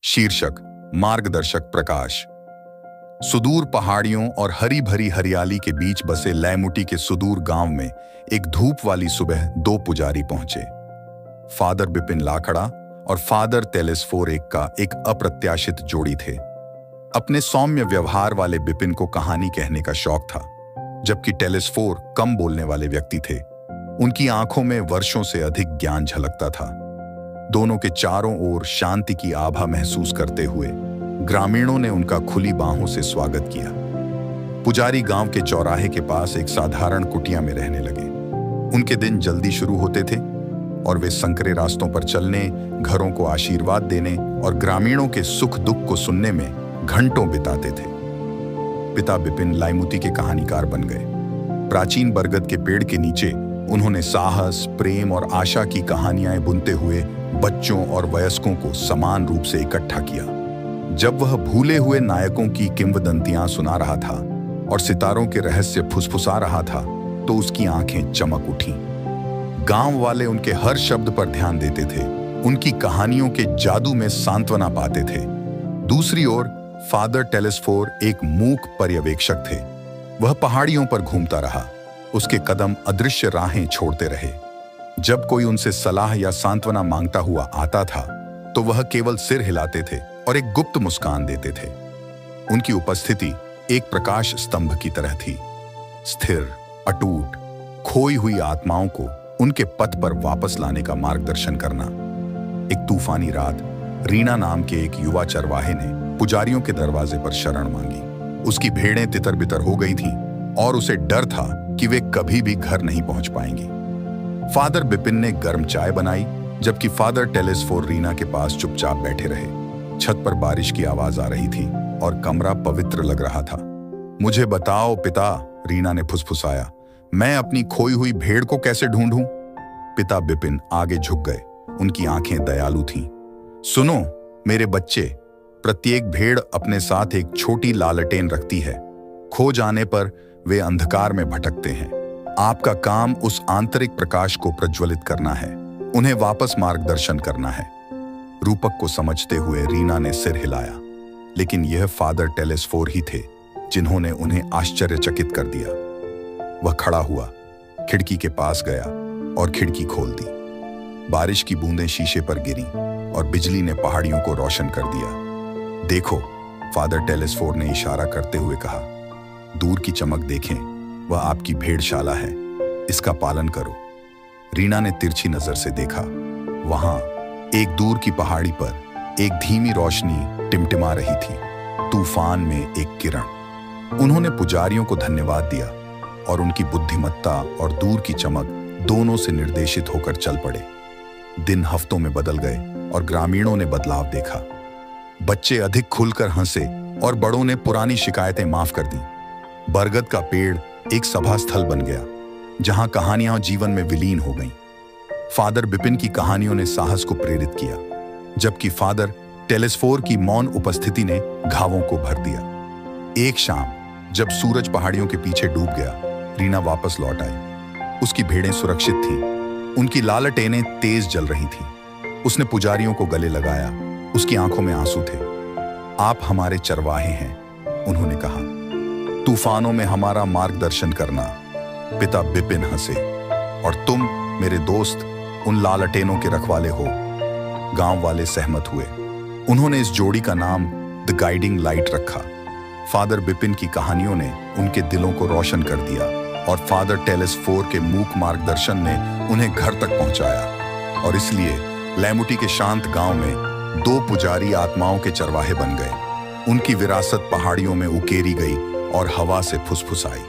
शीर्षक मार्गदर्शक प्रकाश। सुदूर पहाड़ियों और हरी भरी हरियाली के बीच बसे लैमुटी के सुदूर गांव में एक धूप वाली सुबह दो पुजारी पहुंचे। फादर बिपिन लाखड़ा और फादर टेलेस्फोर का एक अप्रत्याशित जोड़ी थे। अपने सौम्य व्यवहार वाले बिपिन को कहानी कहने का शौक था, जबकि टेलेस्फोर कम बोलने वाले व्यक्ति थे। उनकी आंखों में वर्षों से अधिक ज्ञान झलकता था। दोनों के चारों ओर शांति की आभा महसूस करते हुए ग्रामीणों ने उनका खुली बाहों से स्वागत किया। पुजारी गांव के चौराहे के पास एक साधारण कुटिया में रहने लगे। उनके दिन जल्दी शुरू होते थे और वे संकरे रास्तों पर चलने, घरों को आशीर्वाद देने और ग्रामीणों के सुख दुख को सुनने में घंटों बिताते थे। पिता बिपिन लाइमुती के कहानीकार बन गए। प्राचीन बरगद के पेड़ के नीचे उन्होंने साहस, प्रेम और आशा की कहानियां बुनते हुए बच्चों और वयस्कों को समान रूप से इकट्ठा किया। जब वह भूले हुए नायकों की किंवदंतियां सुना रहा था और सितारों के रहस्य फुसफुसा रहा था, तो उसकी आंखें चमक उठीं। गांव वाले उनके हर शब्द पर ध्यान देते थे, उनकी कहानियों के जादू में सांत्वना पाते थे। दूसरी ओर फादर टेलेस्फोर एक मूक पर्यवेक्षक थे। वह पहाड़ियों पर घूमता रहा, उसके कदम अदृश्य राहें छोड़ते रहे। जब कोई उनसे सलाह या सांत्वना मांगता हुआ आता था, तो वह केवल सिर हिलाते थे और एक गुप्त मुस्कान देते थे। उनकी उपस्थिति एक प्रकाश स्तंभ की तरह थी, स्थिर, अटूट, खोई हुई आत्माओं को उनके पथ पर वापस लाने का मार्गदर्शन करना। एक तूफानी रात रीना नाम के एक युवा चरवाहे ने पुजारियों के दरवाजे पर शरण मांगी। उसकी भेड़ें तितर बितर हो गई थीं और उसे डर था कि वे कभी भी घर नहीं पहुंच पाएंगी। फादर बिपिन ने गर्म चाय बनाई, जबकि फादर टेलेस्फोर रीना के पास चुपचाप बैठे रहे। छत पर बारिश की आवाज आ रही थी और कमरा पवित्र लग रहा था। मुझे बताओ पिता, रीना ने फुसफुसाया, मैं अपनी खोई हुई भेड़ को कैसे ढूंढूं? पिता बिपिन आगे झुक गए। उनकी आंखें दयालु थीं। सुनो मेरे बच्चे, प्रत्येक भेड़ अपने साथ एक छोटी लालटेन रखती है। खो जाने पर वे अंधकार में भटकते हैं। आपका काम उस आंतरिक प्रकाश को प्रज्वलित करना है, उन्हें वापस मार्गदर्शन करना है। रूपक को समझते हुए रीना ने सिर हिलाया, लेकिन यह फादर टेलेस्फोर ही थे जिन्होंने उन्हें आश्चर्यचकित कर दिया। वह खड़ा हुआ, खिड़की के पास गया और खिड़की खोल दी। बारिश की बूंदें शीशे पर गिरीं और बिजली ने पहाड़ियों को रोशन कर दिया। देखो, फादर टेलेस्फोर ने इशारा करते हुए कहा, दूर की चमक देखें, वह आपकी भेड़शाला है, इसका पालन करो। रीना ने तिरछी नजर से देखा। वहां एक दूर की पहाड़ी पर एक धीमी रोशनी टिमटिमा रही थी, तूफान में एक किरण। उन्होंने पुजारियों को धन्यवाद दिया और उनकी बुद्धिमत्ता और दूर की चमक दोनों से निर्देशित होकर चल पड़े। दिन हफ्तों में बदल गए और ग्रामीणों ने बदलाव देखा। बच्चे अधिक खुलकर हंसे और बड़ों ने पुरानी शिकायतें माफ कर दी। बरगद का पेड़ एक सभा स्थल बन गया, जहां कहानियां जीवन में विलीन हो गईं। फादर बिपिन की कहानियों ने साहस को प्रेरित किया, जबकि फादर टेलेस्फोर की मौन उपस्थिति ने घावों को भर दिया। एक शाम जब सूरज पहाड़ियों के पीछे डूब गया, रीना वापस लौट आई। उसकी भेड़ें सुरक्षित थीं, उनकी लालटेनें तेज जल रही थीं। उसने पुजारियों को गले लगाया, उसकी आंखों में आंसू थे। आप हमारे चरवाहे हैं, उन्होंने कहा, तूफानों में हमारा मार्गदर्शन करना। पिता बिपिन हंसे, और तुम मेरे दोस्त उन लालटेनों के रखवाले हो। गांव वाले सहमत हुए। उन्होंने इस जोड़ी का नाम द गाइडिंग लाइट रखा। फादर बिपिन की कहानियों ने उनके दिलों को रोशन कर दिया और फादर टेलेस्फोर के मूक मार्गदर्शन ने उन्हें घर तक पहुंचाया। और इसलिए लैमुटी के शांत गांव में दो पुजारी आत्माओं के चरवाहे बन गए। उनकी विरासत पहाड़ियों में उकेरी गई और हवा से फुसफुसाई।